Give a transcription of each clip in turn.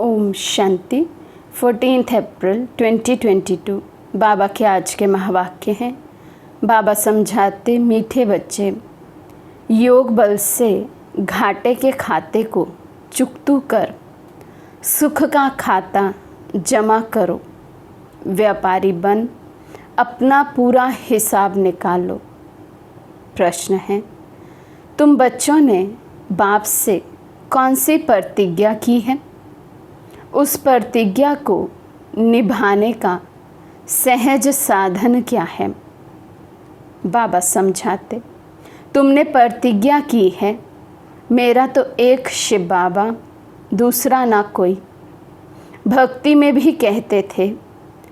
ओम शांति। 14 अप्रैल 2022 बाबा के आज के महावाक्य हैं। बाबा समझाते, मीठे बच्चे, योग बल से घाटे के खाते को चुकतू कर सुख का खाता जमा करो। व्यापारी बन अपना पूरा हिसाब निकालो। प्रश्न है, तुम बच्चों ने बाप से कौन सी प्रतिज्ञा की है? उस प्रतिज्ञा को निभाने का सहज साधन क्या है? बाबा समझाते, तुमने प्रतिज्ञा की है, मेरा तो एक शिव बाबा, दूसरा ना कोई। भक्ति में भी कहते थे,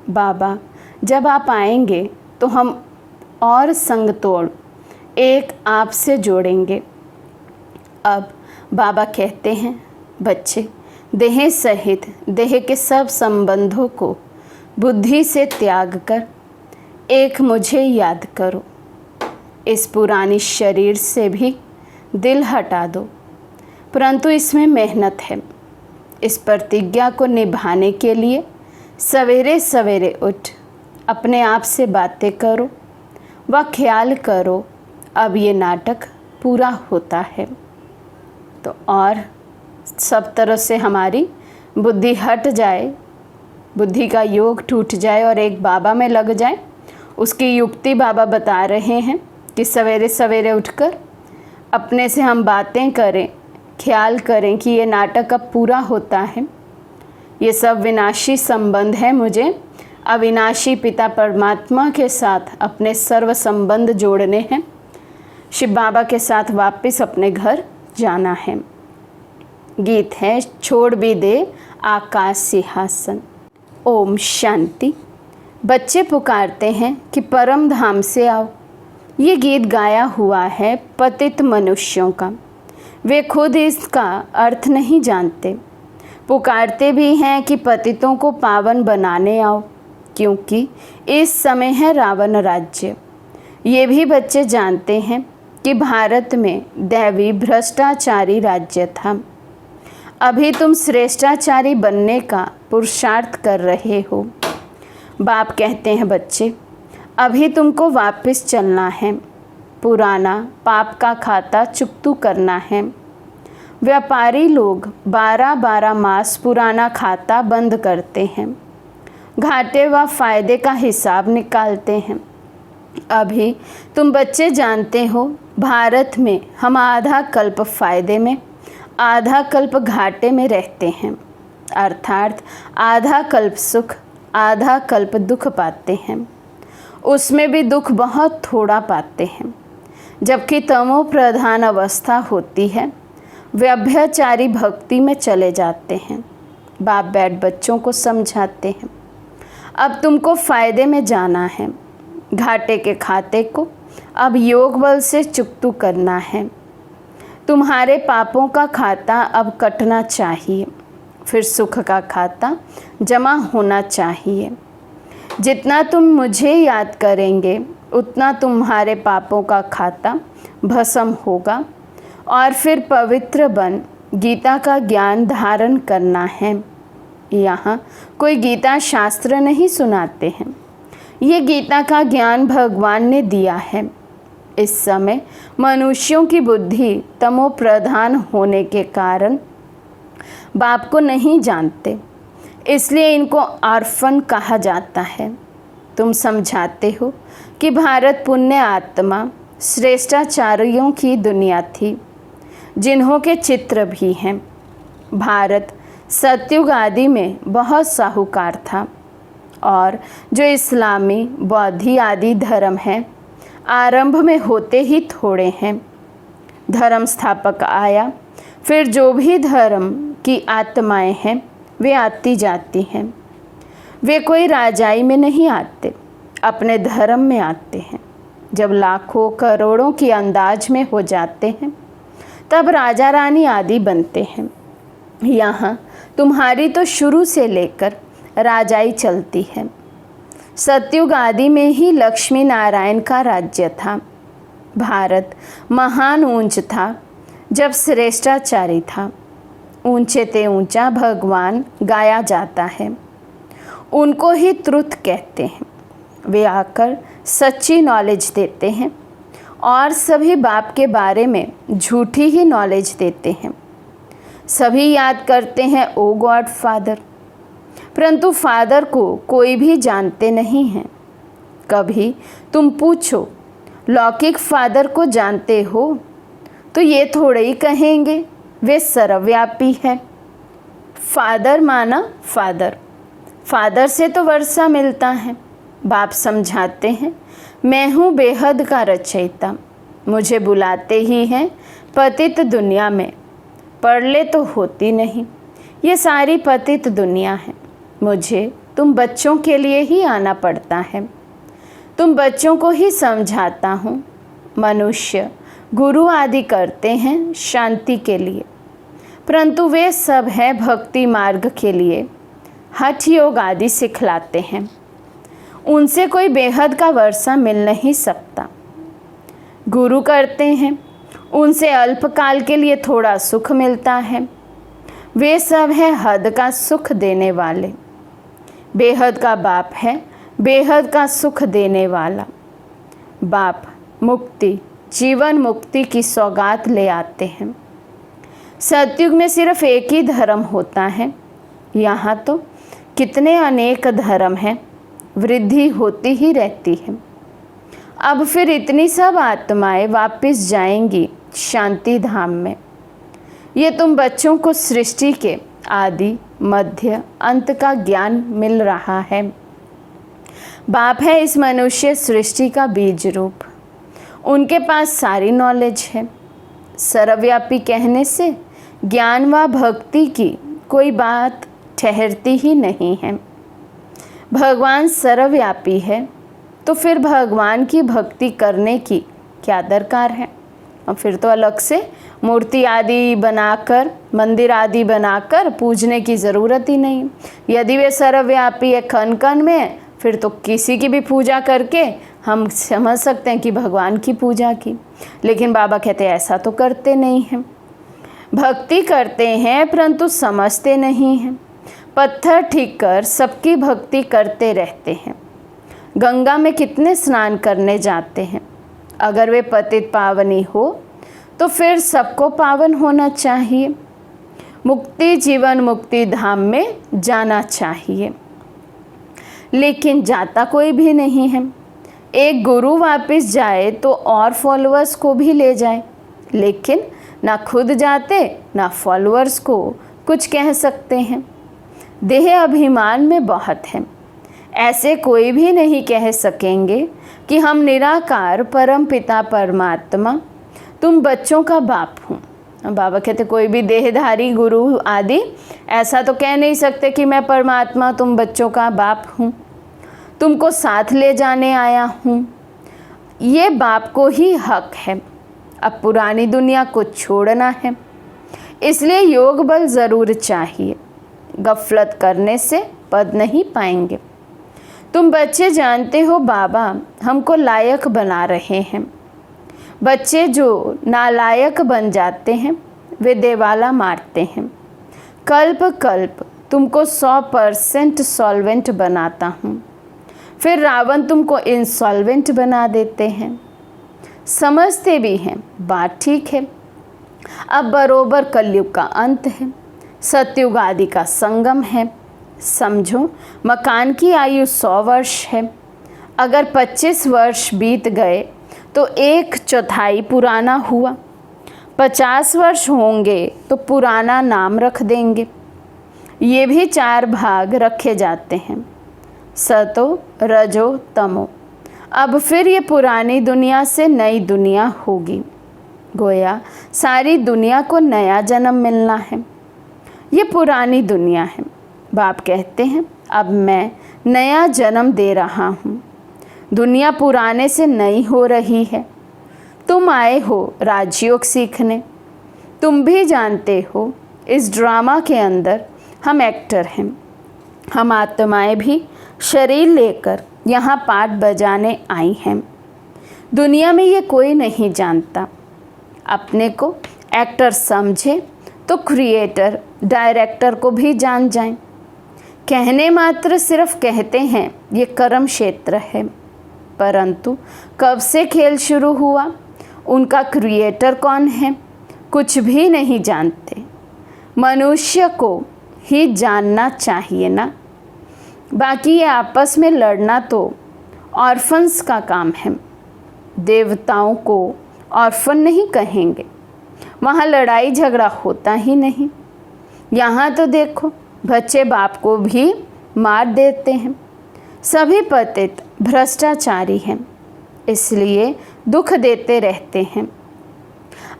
बाबा जब आप आएंगे तो हम और संग तोड़ एक आपसे जोड़ेंगे। अब बाबा कहते हैं, बच्चे देह सहित देह के सब संबंधों को बुद्धि से त्याग कर एक मुझे याद करो। इस पुरानी शरीर से भी दिल हटा दो, परंतु इसमें मेहनत है। इस प्रतिज्ञा को निभाने के लिए सवेरे सवेरे उठ अपने आप से बातें करो व ख्याल करो, अब ये नाटक पूरा होता है तो और सब तरह से हमारी बुद्धि हट जाए, बुद्धि का योग टूट जाए और एक बाबा में लग जाए। उसकी युक्ति बाबा बता रहे हैं कि सवेरे सवेरे उठकर अपने से हम बातें करें, ख्याल करें कि ये नाटक अब पूरा होता है। ये सब विनाशी संबंध है, मुझे अविनाशी पिता परमात्मा के साथ अपने सर्व संबंध जोड़ने हैं। शिव बाबा के साथ वापस अपने घर जाना है। गीत है, छोड़ भी दे आकाश सिंहासन। ओम शांति। बच्चे पुकारते हैं कि परम धाम से आओ। ये गीत गाया हुआ है पतित मनुष्यों का। वे खुद इसका अर्थ नहीं जानते। पुकारते भी हैं कि पतितों को पावन बनाने आओ, क्योंकि इस समय है रावण राज्य। ये भी बच्चे जानते हैं कि भारत में दैवी भ्रष्टाचारी राज्य था। अभी तुम श्रेष्ठाचारी बनने का पुरुषार्थ कर रहे हो। बाप कहते हैं, बच्चे अभी तुमको वापस चलना है, पुराना पाप का खाता चुकतू करना है। व्यापारी लोग 12-12 मास पुराना खाता बंद करते हैं, घाटे व फायदे का हिसाब निकालते हैं। अभी तुम बच्चे जानते हो, भारत में हम आधा कल्प फायदे में, आधा कल्प घाटे में रहते हैं, अर्थात आधा कल्प सुख, आधा कल्प दुख पाते हैं। उसमें भी दुख बहुत थोड़ा पाते हैं। जबकि तमो प्रधान अवस्था होती है, व्यभिचारी भक्ति में चले जाते हैं। बाप बैठ बच्चों को समझाते हैं, अब तुमको फायदे में जाना है। घाटे के खाते को अब योग बल से चुकतू करना है। तुम्हारे पापों का खाता अब कटना चाहिए, फिर सुख का खाता जमा होना चाहिए। जितना तुम मुझे याद करेंगे, उतना तुम्हारे पापों का खाता भस्म होगा और फिर पवित्र बन गीता का ज्ञान धारण करना है। यहाँ कोई गीता शास्त्र नहीं सुनाते हैं, ये गीता का ज्ञान भगवान ने दिया है। इस समय मनुष्यों की बुद्धि तमो प्रधान होने के कारण बाप को नहीं जानते, इसलिए इनको ऑर्फन कहा जाता है। तुम समझाते हो कि भारत पुण्य आत्मा श्रेष्ठाचार्यों की दुनिया थी, जिन्हों के चित्र भी हैं। भारत सतयुग आदि में बहुत साहूकार था और जो इस्लामी, बौद्धी आदि धर्म है, आरंभ में होते ही थोड़े हैं। धर्म स्थापक आया, फिर जो भी धर्म की आत्माएं हैं वे आती जाती हैं। वे कोई राजाई में नहीं आते, अपने धर्म में आते हैं। जब लाखों करोड़ों की अंदाज में हो जाते हैं, तब राजा रानी आदि बनते हैं। यहाँ तुम्हारी तो शुरू से लेकर राजाई चलती है। सतयुग आदि में ही लक्ष्मी नारायण का राज्य था। भारत महान ऊंच था जब श्रेष्ठाचारी था। ऊंचे ते ऊंचा भगवान गाया जाता है। उनको ही ट्रुथ कहते हैं। वे आकर सच्ची नॉलेज देते हैं और सभी बाप के बारे में झूठी ही नॉलेज देते हैं। सभी याद करते हैं ओ गॉड फादर, परंतु फादर को कोई भी जानते नहीं हैं। कभी तुम पूछो लौकिक फादर को जानते हो तो ये थोड़े ही कहेंगे वे सर्वव्यापी है। फादर माना फादर, फादर से तो वर्षा मिलता है। बाप समझाते हैं मैं हूँ बेहद का रचयिता, मुझे बुलाते ही हैं पतित दुनिया में। पढ़ ले तो होती नहीं, ये सारी पतित दुनिया है। मुझे तुम बच्चों के लिए ही आना पड़ता है। तुम बच्चों को ही समझाता हूँ। मनुष्य गुरु आदि करते हैं शांति के लिए, परंतु वे सब है भक्ति मार्ग के लिए। हठ योग आदि सिखलाते हैं, उनसे कोई बेहद का वर्षा मिल नहीं सकता। गुरु करते हैं, उनसे अल्पकाल के लिए थोड़ा सुख मिलता है। वे सब है हद का सुख देने वाले। बेहद का बाप है, बेहद का सुख देने वाला। बाप मुक्ति, जीवन मुक्ति की सौगात ले आते हैं। सतयुग में सिर्फ एक ही धर्म होता है, यहाँ तो कितने अनेक धर्म हैं, वृद्धि होती ही रहती है। अब फिर इतनी सब आत्माएं वापस जाएंगी शांति धाम में। ये तुम बच्चों को सृष्टि के आदि मध्य अंत का ज्ञान मिल रहा है। बाप है इस मनुष्य सृष्टि का बीज रूप, उनके पास सारी नॉलेज है। सर्वव्यापी कहने से ज्ञान व भक्ति की कोई बात ठहरती ही नहीं है। भगवान सर्वव्यापी है तो फिर भगवान की भक्ति करने की क्या दरकार है। और फिर तो अलग से मूर्ति आदि बनाकर, मंदिर आदि बनाकर पूजने की ज़रूरत ही नहीं। यदि वे सर्वव्यापी है कण कण में, फिर तो किसी की भी पूजा करके हम समझ सकते हैं कि भगवान की पूजा की। लेकिन बाबा कहते हैं ऐसा तो करते नहीं हैं। भक्ति करते हैं परंतु समझते नहीं हैं। पत्थर ठीक कर सबकी भक्ति करते रहते हैं। गंगा में कितने स्नान करने जाते हैं। अगर वे पतित पावनी हो तो फिर सबको पावन होना चाहिए। मुक्ति जीवन मुक्ति धाम में जाना चाहिए, लेकिन जाता कोई भी नहीं है। एक गुरु वापस जाए तो और फॉलोअर्स को भी ले जाए, लेकिन ना खुद जाते ना फॉलोअर्स को कुछ कह सकते हैं। देह अभिमान में बहुत है। ऐसे कोई भी नहीं कह सकेंगे कि हम निराकार परम पिता परमात्मा तुम बच्चों का बाप हूँ। बाबा कहते कोई भी देहधारी गुरु आदि ऐसा तो कह नहीं सकते कि मैं परमात्मा तुम बच्चों का बाप हूँ, तुमको साथ ले जाने आया हूँ। ये बाप को ही हक है। अब पुरानी दुनिया को छोड़ना है, इसलिए योग बल ज़रूर चाहिए। गफलत करने से पद नहीं पाएंगे। तुम बच्चे जानते हो बाबा हमको लायक बना रहे हैं। बच्चे जो नालायक बन जाते हैं वे देवाला मारते हैं। कल्प कल्प तुमको 100% सॉल्वेंट बनाता हूँ, फिर रावण तुमको इंसॉल्वेंट बना देते हैं। समझते भी हैं, बात ठीक है। अब बरोबर कलयुग का अंत है, सतयुग आदि का संगम है। समझो मकान की आयु 100 वर्ष है। अगर 25 वर्ष बीत गए तो 1/4 पुराना हुआ। 50 वर्ष होंगे तो पुराना नाम रख देंगे। ये भी 4 भाग रखे जाते हैं, सतो रजो तमो। अब फिर ये पुरानी दुनिया से नई दुनिया होगी। गोया सारी दुनिया को नया जन्म मिलना है। ये पुरानी दुनिया है। बाप कहते हैं अब मैं नया जन्म दे रहा हूँ। दुनिया पुराने से नई हो रही है। तुम आए हो राजयोग सीखने। तुम भी जानते हो इस ड्रामा के अंदर हम एक्टर हैं। हम आत्माएं भी शरीर लेकर यहाँ पाठ बजाने आई हैं। दुनिया में ये कोई नहीं जानता। अपने को एक्टर समझे तो क्रिएटर डायरेक्टर को भी जान जाएं। कहने मात्र सिर्फ कहते हैं ये कर्म क्षेत्र है, परंतु कब से खेल शुरू हुआ, उनका क्रिएटर कौन है, कुछ भी नहीं जानते। मनुष्य को ही जानना चाहिए ना। बाकी ये आपस में लड़ना तो ऑर्फन्स का काम है। देवताओं को ऑर्फन नहीं कहेंगे, वहाँ लड़ाई झगड़ा होता ही नहीं। यहाँ तो देखो, बच्चे बाप को भी मार देते हैं। सभी पतित भ्रष्टाचारी हैं, इसलिए दुख देते रहते हैं।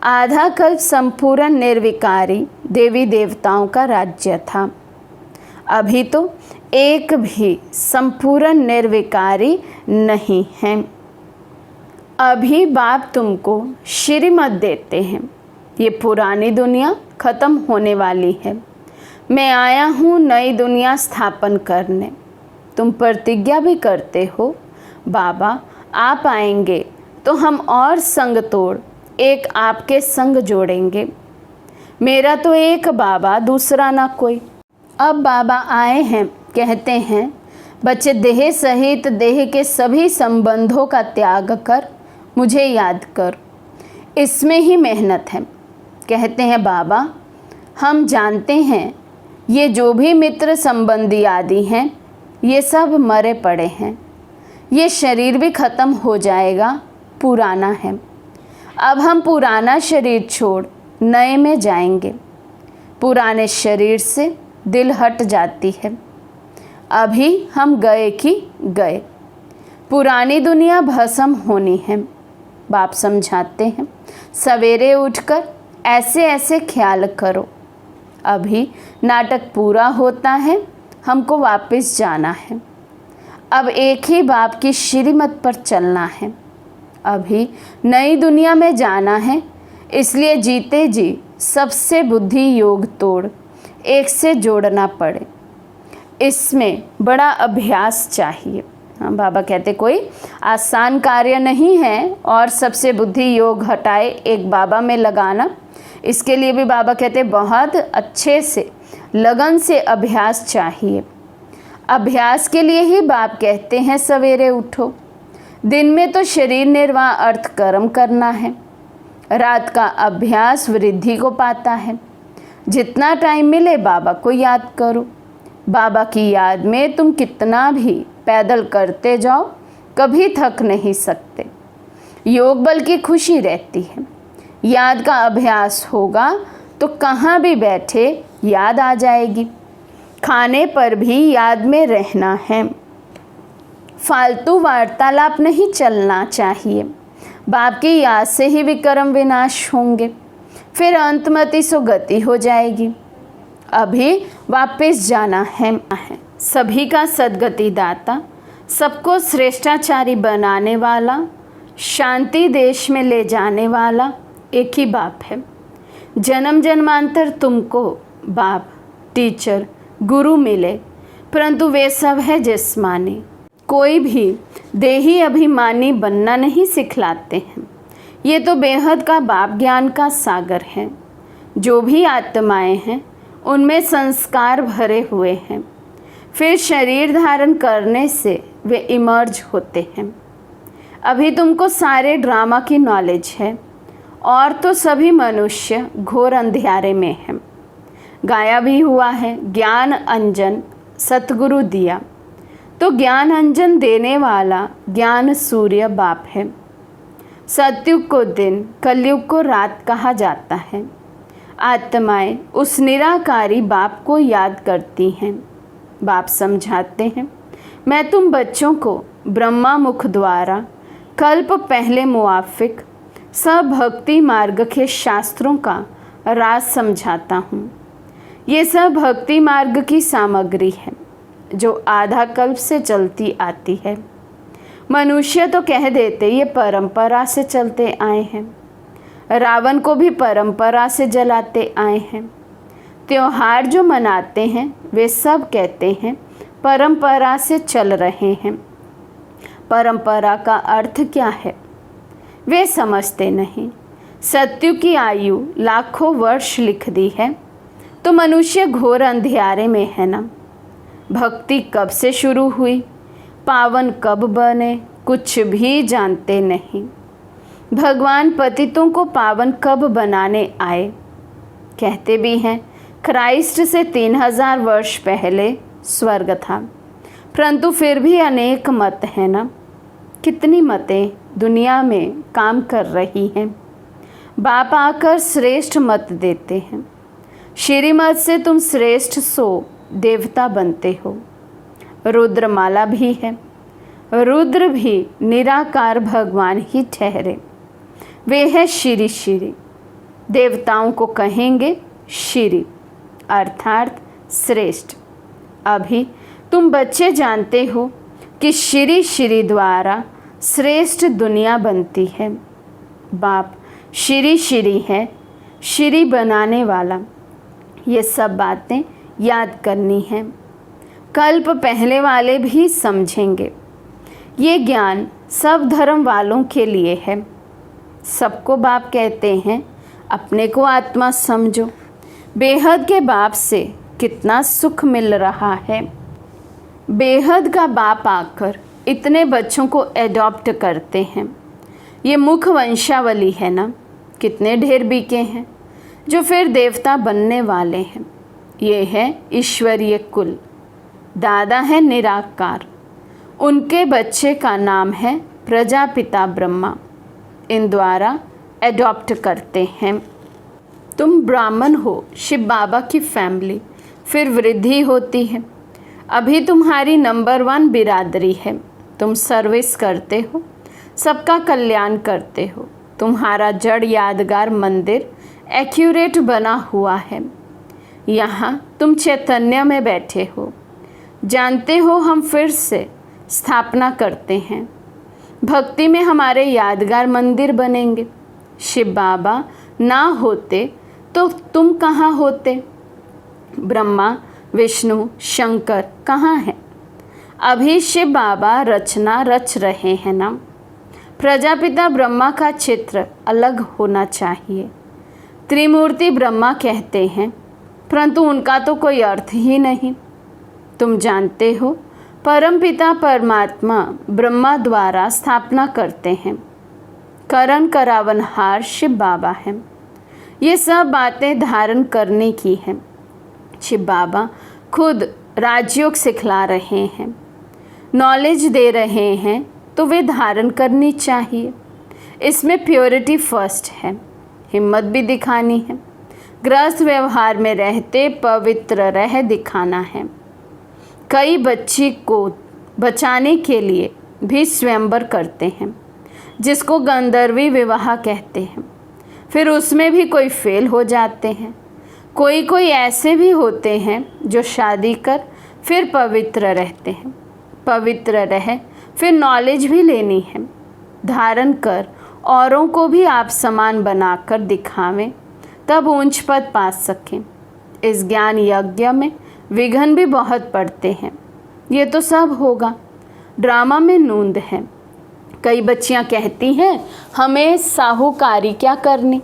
आधा कल्प संपूर्ण निर्विकारी देवी देवताओं का राज्य था, अभी तो एक भी संपूर्ण निर्विकारी नहीं है। अभी बाप तुमको श्रीमत देते हैं, ये पुरानी दुनिया खत्म होने वाली है। मैं आया हूँ नई दुनिया स्थापन करने। तुम प्रतिज्ञा भी करते हो, बाबा आप आएंगे तो हम और संग तोड़ एक आपके संग जोड़ेंगे। मेरा तो एक बाबा, दूसरा ना कोई। अब बाबा आए हैं, कहते हैं बच्चे देह सहित देह के सभी संबंधों का त्याग कर मुझे याद कर। इसमें ही मेहनत है। कहते हैं बाबा हम जानते हैं ये जो भी मित्र संबंधी आदि हैं ये सब मरे पड़े हैं, ये शरीर भी ख़त्म हो जाएगा, पुराना है। अब हम पुराना शरीर छोड़ नए में जाएंगे। पुराने शरीर से दिल हट जाती है। अभी हम गए कि गए, पुरानी दुनिया भस्म होनी है। बाप समझाते हैं सवेरे उठकर ऐसे ऐसे ख्याल करो। अभी नाटक पूरा होता है, हमको वापस जाना है। अब एक ही बाप की श्रीमत पर चलना है। अभी नई दुनिया में जाना है, इसलिए जीते जी सबसे बुद्धि योग तोड़ एक से जोड़ना पड़े। इसमें बड़ा अभ्यास चाहिए। हाँ, बाबा कहते कोई आसान कार्य नहीं है और सबसे बुद्धि योग हटाए एक बाबा में लगाना। इसके लिए भी बाबा कहते बहुत अच्छे से लगन से अभ्यास चाहिए। अभ्यास के लिए ही बाप कहते हैं सवेरे उठो। दिन में तो शरीर निर्वाह अर्थ कर्म करना है, रात का अभ्यास वृद्धि को पाता है। जितना टाइम मिले बाबा को याद करो। बाबा की याद में तुम कितना भी पैदल करते जाओ, कभी थक नहीं सकते। योग बल की खुशी रहती है। याद का अभ्यास होगा तो कहाँ भी बैठे याद आ जाएगी। खाने पर भी याद में रहना है। फालतू वार्तालाप नहीं चलना चाहिए। बाप की याद से ही विक्रम विनाश होंगे, फिर अंतमति सो गति हो जाएगी। अभी वापस जाना है। सभी का सद्गति दाता, सबको श्रेष्ठाचारी बनाने वाला, शांति देश में ले जाने वाला एक ही बाप है। जन्म जन्मांतर तुमको बाप, टीचर, गुरु मिले, परंतु वे सब है जिस्मानी। कोई भी देही अभिमानी बनना नहीं सिखलाते हैं। ये तो बेहद का बाप ज्ञान का सागर है। जो भी आत्माएं हैं उनमें संस्कार भरे हुए हैं, फिर शरीर धारण करने से वे इमर्ज होते हैं। अभी तुमको सारे ड्रामा की नॉलेज है और तो सभी मनुष्य घोर अंधियारे में हैं। गाया भी हुआ है ज्ञान अंजन सतगुरु दिया, तो ज्ञान अंजन देने वाला ज्ञान सूर्य बाप है। सतयुग को दिन, कलयुग को रात कहा जाता है। आत्माएं उस निराकारी बाप को याद करती हैं। बाप समझाते हैं मैं तुम बच्चों को ब्रह्मा मुख द्वारा कल्प पहले मुआफिक सब भक्ति मार्ग के शास्त्रों का राज समझाता हूँ। ये सब भक्ति मार्ग की सामग्री है जो आधा कल्प से चलती आती है। मनुष्य तो कह देते ये परंपरा से चलते आए हैं। रावण को भी परंपरा से जलाते आए हैं। त्योहार जो मनाते हैं वे सब कहते हैं परंपरा से चल रहे हैं। परंपरा का अर्थ क्या है वे समझते नहीं। सत्यु की आयु लाखों वर्ष लिख दी है, तो मनुष्य घोर अंधियारे में है ना। भक्ति कब से शुरू हुई, पावन कब बने, कुछ भी जानते नहीं। भगवान पतितों को पावन कब बनाने आए। कहते भी हैं क्राइस्ट से 3000 वर्ष पहले स्वर्ग था, परंतु फिर भी अनेक मत हैं ना। कितनी मतें दुनिया में काम कर रही हैं। बाप आकर श्रेष्ठ मत देते हैं। श्रीमत से तुम श्रेष्ठ सो देवता बनते हो। रुद्रमाला भी है, रुद्र भी निराकार भगवान ही ठहरे। वे है श्री श्री, देवताओं को कहेंगे श्री अर्थात श्रेष्ठ। अभी तुम बच्चे जानते हो कि श्री श्री द्वारा श्रेष्ठ दुनिया बनती है। बाप श्री श्री है, श्री बनाने वाला। ये सब बातें याद करनी है। कल्प पहले वाले भी समझेंगे। ये ज्ञान सब धर्म वालों के लिए है। सबको बाप कहते हैं अपने को आत्मा समझो। बेहद के बाप से कितना सुख मिल रहा है। बेहद का बाप आकर इतने बच्चों को एडॉप्ट करते हैं। ये मुख वंशावली है ना, कितने ढेर बीके हैं जो फिर देवता बनने वाले हैं। ये है ईश्वरीय कुल। दादा है निराकार, उनके बच्चे का नाम है प्रजापिता ब्रह्मा। इन द्वारा एडॉप्ट करते हैं। तुम ब्राह्मण हो, शिव बाबा की फैमिली, फिर वृद्धि होती है। अभी तुम्हारी नंबर 1 बिरादरी है। तुम सर्विस करते हो, सबका कल्याण करते हो। तुम्हारा जड़ यादगार मंदिर एक्यूरेट बना हुआ है। यहाँ तुम चैतन्य में बैठे हो। जानते हो हम फिर से स्थापना करते हैं। भक्ति में हमारे यादगार मंदिर बनेंगे। शिव बाबा ना होते तो तुम कहाँ होते। ब्रह्मा विष्णु शंकर कहाँ हैं। अभी शिव बाबा रचना रच रहे हैं ना। प्रजापिता ब्रह्मा का चित्र अलग होना चाहिए। त्रिमूर्ति ब्रह्मा कहते हैं, परंतु उनका तो कोई अर्थ ही नहीं। तुम जानते हो परमपिता परमात्मा ब्रह्मा द्वारा स्थापना करते हैं। करण करावनहार शिव बाबा हैं। ये सब बातें धारण करने की हैं। शिव बाबा खुद राजयोग सिखला रहे हैं, नॉलेज दे रहे हैं, तो वे धारण करनी चाहिए। इसमें प्योरिटी फर्स्ट है। हिम्मत भी दिखानी है। गृहस्थ व्यवहार में रहते पवित्र रह दिखाना है। कई बच्ची को बचाने के लिए भी स्वयंवर करते हैं, जिसको गंधर्वी विवाह कहते हैं। फिर उसमें भी कोई फेल हो जाते हैं। कोई ऐसे भी होते हैं जो शादी कर फिर पवित्र रहते हैं। पवित्र रह फिर नॉलेज भी लेनी है, धारण कर औरों को भी आप समान बनाकर दिखावें, तब ऊंच पद पा सकें। इस ज्ञान यज्ञ में विघ्न भी बहुत पड़ते हैं। ये तो सब होगा। ड्रामा में नूंद है। कई बच्चियां कहती हैं हमें साहूकारी क्या करनी,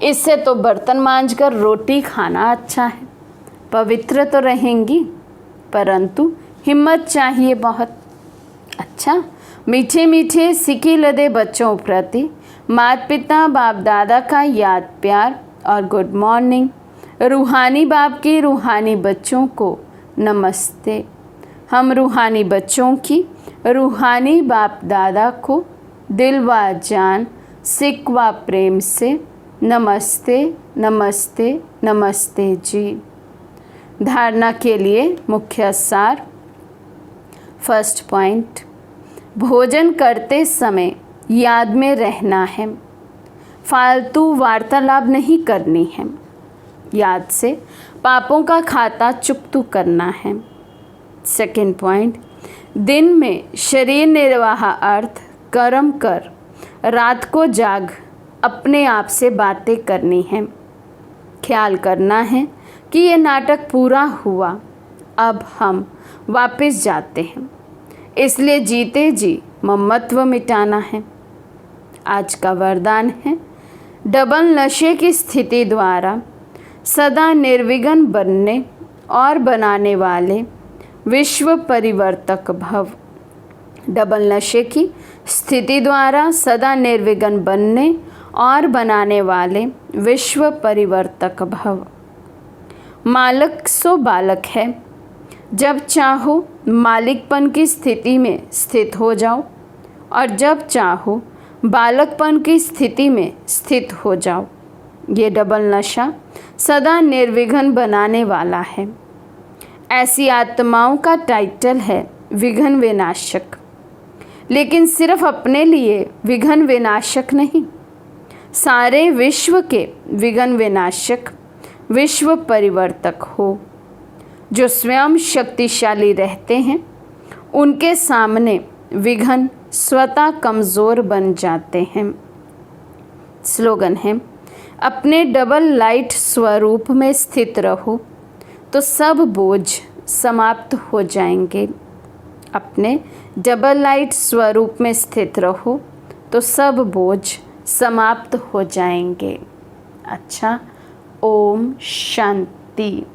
इससे तो बर्तन मांजकर रोटी खाना अच्छा है। पवित्र तो रहेंगी, परंतु हिम्मत चाहिए बहुत। अच्छा, मीठे मीठे सिकी लदे बच्चों प्रति माता पिता बाप दादा का याद प्यार और गुड मॉर्निंग। रूहानी बाप की रूहानी बच्चों को नमस्ते। हम रूहानी बच्चों की रूहानी बाप दादा को दिल व जान सिक व प्रेम से नमस्ते नमस्ते नमस्ते जी। धारणा के लिए मुख्य सार। फर्स्ट पॉइंट, भोजन करते समय याद में रहना है। फालतू वार्तालाप नहीं करनी है। याद से पापों का खाता चुकतू करना है। सेकंड पॉइंट, दिन में शरीर निर्वाह अर्थ कर्म कर, रात को जाग अपने आप से बातें करनी है। ख्याल करना है कि ये नाटक पूरा हुआ, अब हम वापस जाते हैं। इसलिए जीते जी ममत्व मिटाना है। आज का वरदान है, डबल नशे की स्थिति द्वारा सदा निर्विघ्न बनने और बनाने वाले विश्व परिवर्तक भव। डबल नशे की स्थिति द्वारा सदा निर्विघ्न बनने और बनाने वाले विश्व परिवर्तक भव। मालक सो बालक है, जब चाहो मालिकपन की स्थिति में स्थित हो जाओ और जब चाहो बालकपन की स्थिति में स्थित हो जाओ। ये डबल नशा सदा निर्विघ्न बनाने वाला है। ऐसी आत्माओं का टाइटल है विघ्न विनाशक, लेकिन सिर्फ अपने लिए विघ्न विनाशक नहीं, सारे विश्व के विघ्न विनाशक, विश्व परिवर्तक हो। जो स्वयं शक्तिशाली रहते हैं उनके सामने विघ्न स्वतः कमज़ोर बन जाते हैं। स्लोगन है, अपने डबल लाइट स्वरूप में स्थित रहो तो सब बोझ समाप्त हो जाएंगे। अपने डबल लाइट स्वरूप में स्थित रहो तो सब बोझ समाप्त हो जाएंगे। अच्छा, ओम शांति।